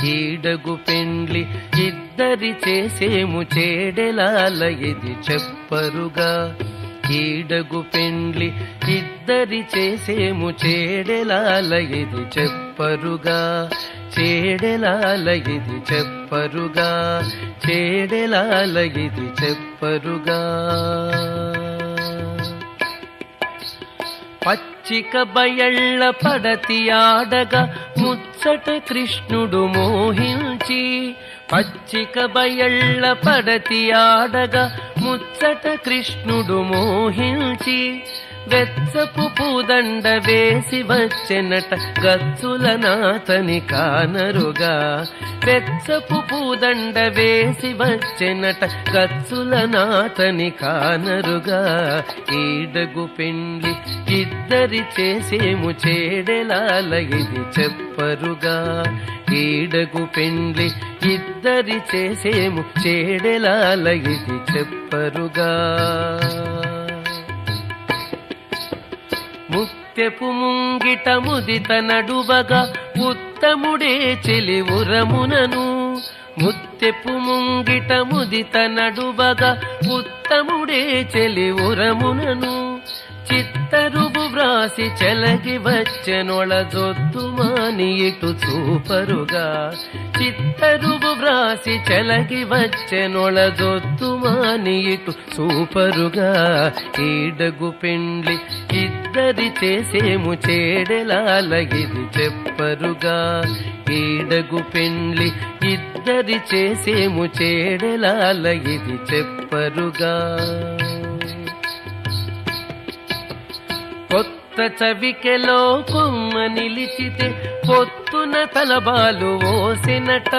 ఈడగు పెండ్లి ఇద్దరి చేసేము చేడెలాల ఇది చెప్పరుగా. ఈడగు పెండ్లి ఇద్దరి చేసేము చేడెలాల ఇది చెప్పరుగా. చేడెలాల ఇది చెప్పరుగా. చేడెలాల ఇది చెప్పరుగా. పచ్చిక బయళ్ళ పడతి ఆడగా ముచ్చట కృష్ణుడు మోహించి. పచ్చిక బయళ్ళ పడతి ఆడగా ముచ్చట కృష్ణుడు మోహించి. వెచ్చపు పూదండ వేసి వచ్చెనట గచ్చులనాతని కానరుగా. వెచ్చపు పూదండ వేసి వచ్చెనట గచ్చులనాతని కానరుగా. ఈడగు పెండ్లి ఇద్దరి చేసేము చేడెలాల ఇది చెప్పరుగా. ఈడగు పెండ్లి ఇద్దరి చేసేము చేడెలాల ఇది చెప్పరుగా. ముత్యపు ముంగిట ముదిత నడువగా ఉత్తముడే చెలివురమునను. ముత్యపు ముంగిట ముదిత నడువగా ఉత్తముడే చెలివురమునను. చిత్తరువు వ్రాసి చెలగి వచ్చెనొళజొద్దుమాని ఇటు చూపరుగా. చిత్తరువు వ్రాసి చెలగి వచ్చెనొళజొద్దుమాని ఇటు చూపరుగా. ఈడగు పెండ్లి ఇద్దరి చేసేము చేడెలాల ఇది చెప్పరుగా. ఈడగు పెండ్లి ఇద్దరి చేసేము చేడెలాల ఇది చెప్పరుగా. కొత్త చవికెలో కొమ్మ నిలిచితే పొత్తున తలబాలు ఓసినట.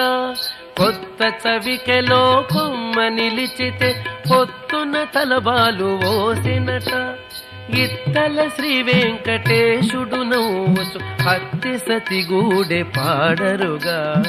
కొత్త చవికెలో కొమ్మ నిలిచితే పొత్తున తలబాలు ఓసినట. ఇత్తల శ్రీ వెంకటేశుడు నవ్వుచు హత్తి సతిగూడె పాడరుగా.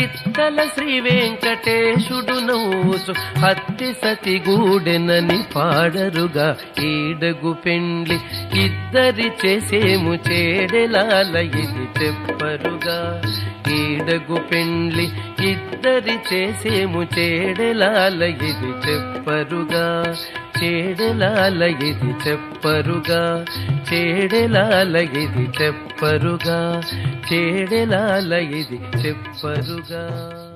ఇత్తల శ్రీ వెంకటేశుడు నవ్వుచు హత్తి సతిగూడెనని పాడరుగా. ఈడగు పెండ్లి ఇద్దరి చేసేము చేడెలాల ఇది చెప్పరుగా. ఈడగు పెండ్లి ఇద్దరి చేసేము చేడెలాల ఇది చెప్పరుగా. చేడెలాల ఇది చెప్పరుగా. చేడెలాల ఇది చెప్పరుగా. చేడెలాల ఇది చెప్పరుగా.